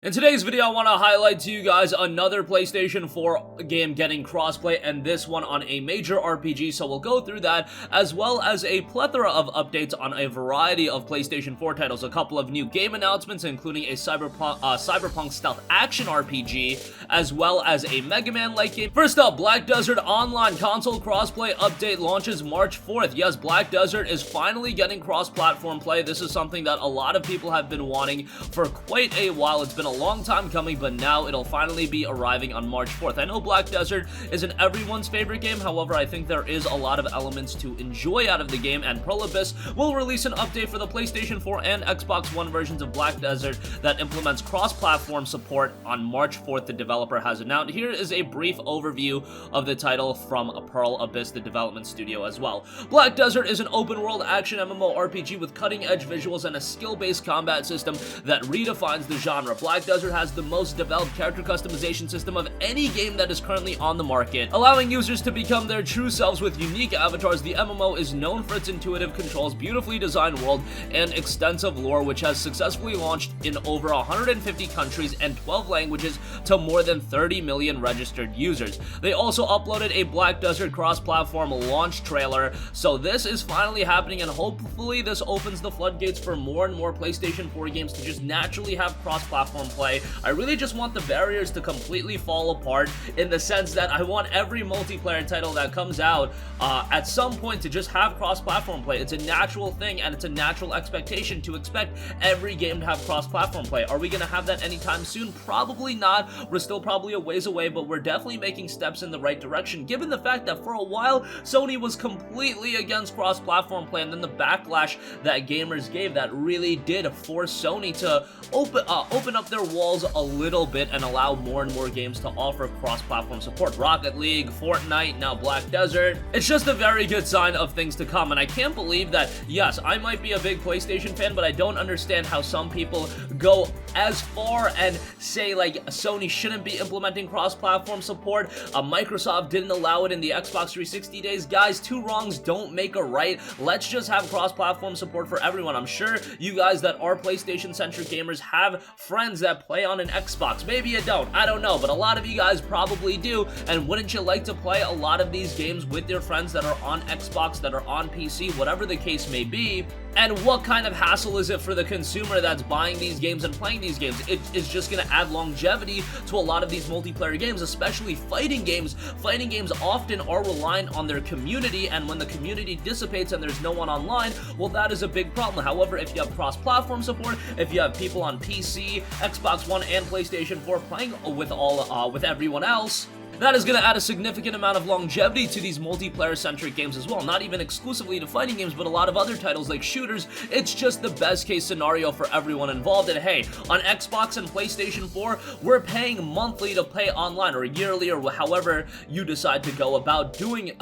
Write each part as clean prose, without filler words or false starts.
In today's video, I want to highlight to you guys another PlayStation 4 game getting crossplay, and this one on a major RPG, so we'll go through that, as well as a plethora of updates on a variety of PlayStation 4 titles, a couple of new game announcements, including a Cyberpunk stealth action RPG, as well as a Mega Man-like game. First up, Black Desert Online console crossplay update launches March 4th. Yes, Black Desert is finally getting cross-platform play. This is something that a lot of people have been wanting for quite a while. It's been a long time coming, but now it'll finally be arriving on March 4th. I know Black Desert isn't everyone's favorite game, however, I think there is a lot of elements to enjoy out of the game, and Pearl Abyss will release an update for the PlayStation 4 and Xbox One versions of Black Desert that implements cross-platform support on March 4th, the developer has announced. Here is a brief overview of the title from Pearl Abyss, the development studio as well. Black Desert is an open-world action MMORPG with cutting-edge visuals and a skill-based combat system that redefines the genre. Black Desert has the most developed character customization system of any game that is currently on the market, allowing users to become their true selves with unique avatars. The MMO is known for its intuitive controls, beautifully designed world, and extensive lore, which has successfully launched in over 150 countries and 12 languages to more than 30 million registered users. They also uploaded a Black Desert cross-platform launch trailer, so this is finally happening, and hopefully this opens the floodgates for more and more PlayStation 4 games to just naturally have cross-platform play. I really just want the barriers to completely fall apart, in the sense that I want every multiplayer title that comes out at some point to just have cross-platform play. It's a natural thing, and it's a natural expectation to expect every game to have cross-platform play. Are we going to have that anytime soon? Probably not. We're still probably a ways away, but we're definitely making steps in the right direction, given the fact that for a while, Sony was completely against cross-platform play, and then the backlash that gamers gave that really did force Sony to open up their walls a little bit and allow more and more games to offer cross-platform support. Rocket League, Fortnite, now Black Desert. It's just a very good sign of things to come, and I can't believe that, yes, I might be a big PlayStation fan, but I don't understand how some people go as far and say, like, Sony shouldn't be implementing cross-platform support. Microsoft didn't allow it in the Xbox 360 days. Guys, two wrongs don't make a right. Let's just have cross-platform support for everyone. I'm sure you guys that are PlayStation-centric gamers have friends that play on an Xbox. Maybe you don't, I don't know, but a lot of you guys probably do, and wouldn't you like to play a lot of these games with your friends that are on Xbox, that are on PC, whatever the case may be? And what kind of hassle is it for the consumer that's buying these games and playing these games? It is just going to add longevity to a lot of these multiplayer games, especially fighting games. Fighting games often are reliant on their community, and when the community dissipates and there's no one online, well, that is a big problem. However, if you have cross-platform support, if you have people on PC, Xbox One, and PlayStation 4 playing with everyone else, that is going to add a significant amount of longevity to these multiplayer-centric games as well. Not even exclusively to fighting games, but a lot of other titles like shooters. It's just the best-case scenario for everyone involved. And hey, on Xbox and PlayStation 4, we're paying monthly to play online, or yearly, or however you decide to go about doing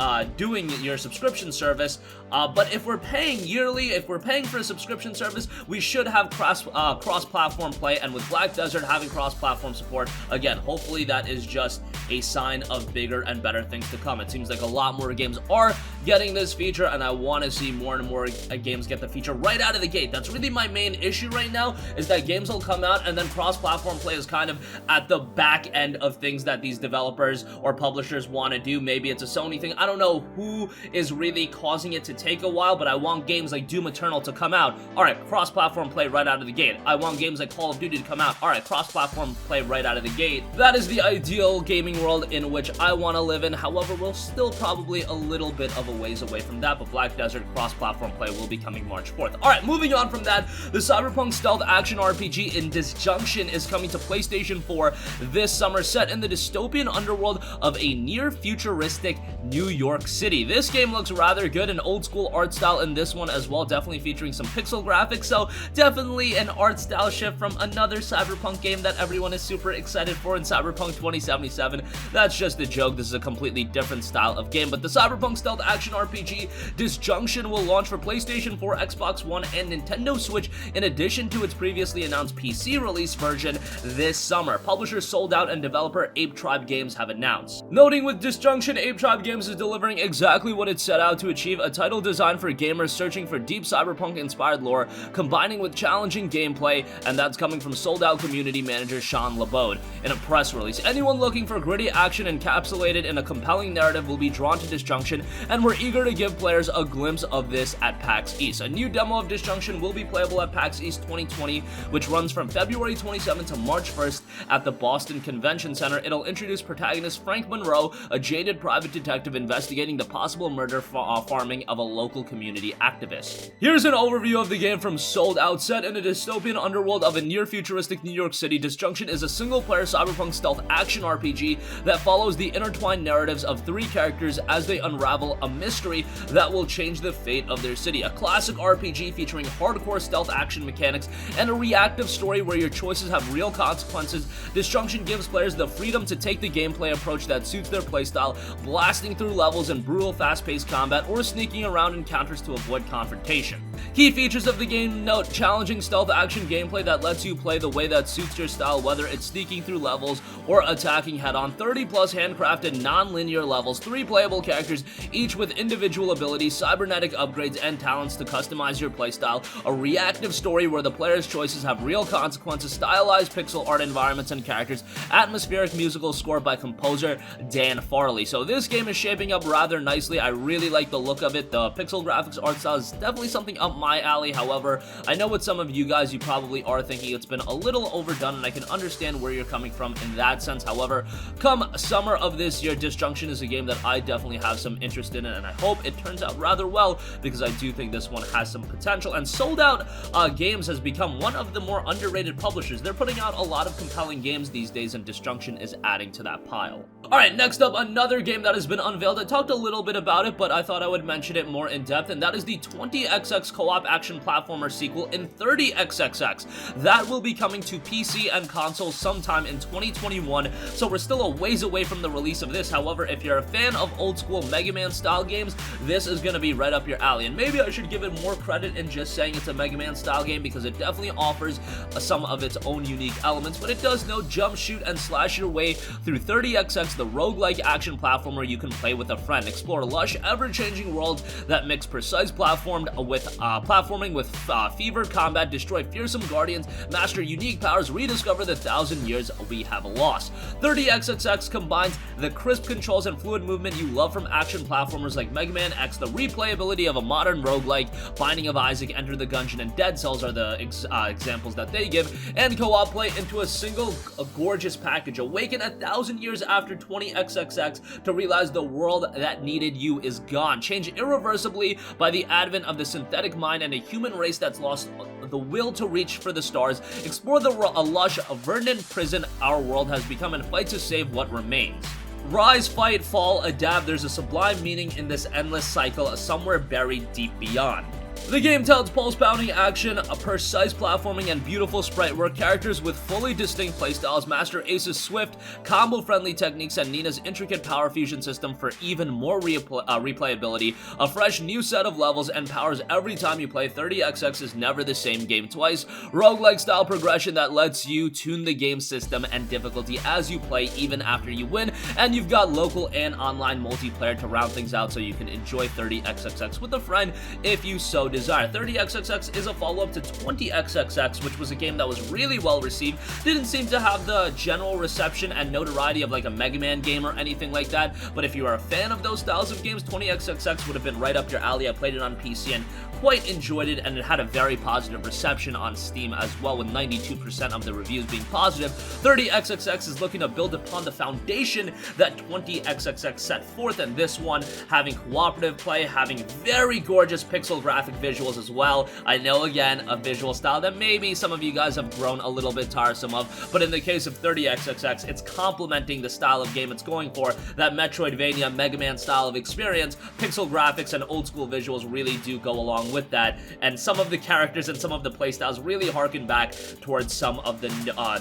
your subscription service. But if we're paying yearly, if we're paying for a subscription service, we should have cross-platform play, and with Black Desert having cross-platform support, again, hopefully that is just a sign of bigger and better things to come. It seems like a lot more games are getting this feature, and I want to see more and more games get the feature right out of the gate. That's really my main issue right now, is that games will come out and then cross-platform play is kind of at the back end of things that these developers or publishers want to do. Maybe it's a Sony thing. I don't know who is really causing it to take a while, but I want games like Doom Eternal to come out. Alright, cross-platform play right out of the gate. I want games like Call of Duty to come out. Alright, cross-platform play right out of the gate. That is the ideal gaming world in which I want to live in. However, we're still probably a little bit of a ways away from that, but Black Desert cross-platform play will be coming March 4th. Alright, moving on from that, the Cyberpunk stealth action RPG in Disjunction is coming to PlayStation 4 this summer, set in the dystopian underworld of a near-futuristic New York City. This game looks rather good, an old-school art style in this one as well, definitely featuring some pixel graphics, so definitely an art style shift from another Cyberpunk game that everyone is super excited for in Cyberpunk 2077. That's just a joke. This is a completely different style of game, but the Cyberpunk stealth action action RPG, Disjunction will launch for PlayStation 4, Xbox One, and Nintendo Switch in addition to its previously announced PC release version this summer. Publisher Sold Out and developer Ape Tribe Games have announced. Noting with Disjunction, Ape Tribe Games is delivering exactly what it set out to achieve, a title designed for gamers searching for deep cyberpunk-inspired lore, combining with challenging gameplay, and that's coming from Sold Out community manager Sean LeBeau in a press release. Anyone looking for gritty action encapsulated in a compelling narrative will be drawn to Disjunction, and we're eager to give players a glimpse of this at PAX East. A new demo of Disjunction will be playable at PAX East 2020, which runs from February 27th to March 1st at the Boston Convention Center. It'll introduce protagonist Frank Monroe, a jaded private detective investigating the possible murder farming of a local community activist. Here's an overview of the game from Sold Out. Set in a dystopian underworld of a near-futuristic New York City, Disjunction is a single-player cyberpunk stealth action RPG that follows the intertwined narratives of three characters as they unravel a mystery that will change the fate of their city. A classic RPG featuring hardcore stealth action mechanics and a reactive story where your choices have real consequences, Disjunction gives players the freedom to take the gameplay approach that suits their playstyle, blasting through levels in brutal fast-paced combat or sneaking around encounters to avoid confrontation. Key features of the game: note, challenging stealth action gameplay that lets you play the way that suits your style, whether it's sneaking through levels or attacking head-on, 30+ handcrafted non-linear levels, 3 playable characters, each with individual abilities, cybernetic upgrades, and talents to customize your playstyle, a reactive story where the player's choices have real consequences, stylized pixel art environments and characters, atmospheric musical score by composer Dan Farley. So this game is shaping up rather nicely. I really like the look of it. The pixel graphics art style is definitely something up my alley. However, I know with some of you guys, you probably are thinking it's been a little overdone, and I can understand where you're coming from in that sense. However, come summer of this year, Disjunction is a game that I definitely have some interest in, and I hope it turns out rather well, because I do think this one has some potential. And Sold Out Games has become one of the more underrated publishers. They're putting out a lot of compelling games these days, and Disjunction is adding to that pile. Alright, next up, another game that has been unveiled. I talked a little bit about it, but I thought I would mention it more in depth, and that is the 20XX co-op action platformer sequel in 30XXX. That will be coming to PC and console sometime in 2021, so we're still a ways away from the release of this. However, if you're a fan of old school Mega Man style games, this is going to be right up your alley. And maybe I should give it more credit in just saying it's a Mega Man style game, because it definitely offers some of its own unique elements, but it does know jump, shoot, and slash your way through 30XX, the roguelike action platformer you can play with a friend. Explore lush, ever-changing worlds that mix precise platforming with fevered combat, destroy fearsome guardians, master unique powers, rediscover the 1,000 years we have lost. 30XXX combines the crisp controls and fluid movement you love from action platformers like Mega Man X, the replayability of a modern roguelike, Binding of Isaac, Enter the Gungeon, and Dead Cells are the examples that they give, and co-op play into a gorgeous package. Awaken 1,000 years after 20XXX to realize the world that needed you is gone. Change irreversibly by the advent of the synthetic mind and a human race that's lost the will to reach for the stars. Explore the lush of verdant prison our world has become and fight to save what remains. Rise, fight, fall, adapt. There's a sublime meaning in this endless cycle, somewhere buried deep beyond. The game tells pulse-pounding action, a precise platforming, and beautiful sprite work. Characters with fully distinct playstyles master Ace's swift, combo-friendly techniques and Nina's intricate power fusion system for even more replayability. A fresh new set of levels and powers every time you play. 30XX is never the same game twice. Roguelike style progression that lets you tune the game system and difficulty as you play, even after you win. And you've got local and online multiplayer to round things out, so you can enjoy 30XXX with a friend if you so desire. 30XXX is a follow-up to 20XXX, which was a game that was really well received. Didn't seem to have the general reception and notoriety of like a Mega Man game or anything like that, but if you are a fan of those styles of games, 20XXX would have been right up your alley. I played it on PC and quite enjoyed it, and it had a very positive reception on Steam as well, with 92% of the reviews being positive. 30XXX is looking to build upon the foundation that 20XXX set forth, and this one having cooperative play, having very gorgeous pixel graphic visuals as well. I know, again, a visual style that maybe some of you guys have grown a little bit tiresome of, but in the case of 30XXX, it's complementing the style of game it's going for, that Metroidvania, Mega Man style of experience. Pixel graphics and old school visuals really do go along along with that, and some of the characters and some of the playstyles really harken back towards some of the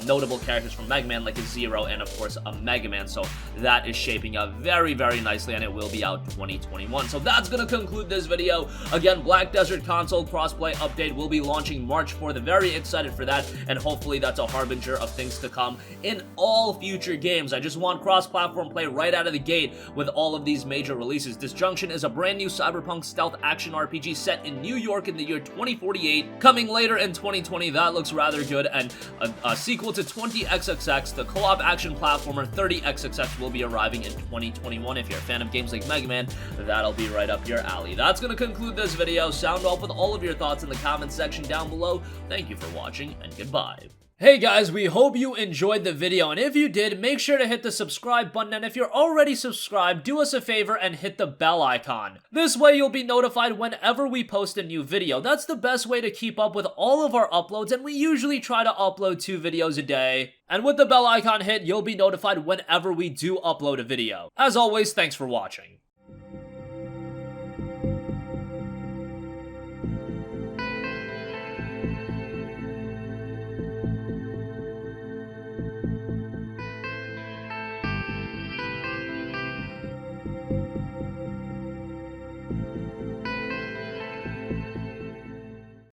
notable characters from Mega Man, like a Zero and of course a Mega Man, so that is shaping up very, very nicely, and it will be out 2021. So that's gonna conclude this video. Again, Black Desert console crossplay update will be launching March 4th. Very excited for that, and hopefully that's a harbinger of things to come in all future games. I just want cross-platform play right out of the gate with all of these major releases. Disjunction is a brand new cyberpunk stealth action RPG set in New York in the year 2048, coming later in 2020. That looks rather good, and a sequel to 20XXX, the co-op action platformer 30XXX, will be arriving in 2021. If you're a fan of games like Mega Man, that'll be right up your alley. That's gonna conclude this video. Sound off with all of your thoughts in the comments section down below. Thank you for watching, and goodbye. Hey guys, we hope you enjoyed the video, and if you did, make sure to hit the subscribe button, and if you're already subscribed, do us a favor and hit the bell icon. This way you'll be notified whenever we post a new video. That's the best way to keep up with all of our uploads, and we usually try to upload 2 videos a day. And with the bell icon hit, you'll be notified whenever we do upload a video. As always, thanks for watching.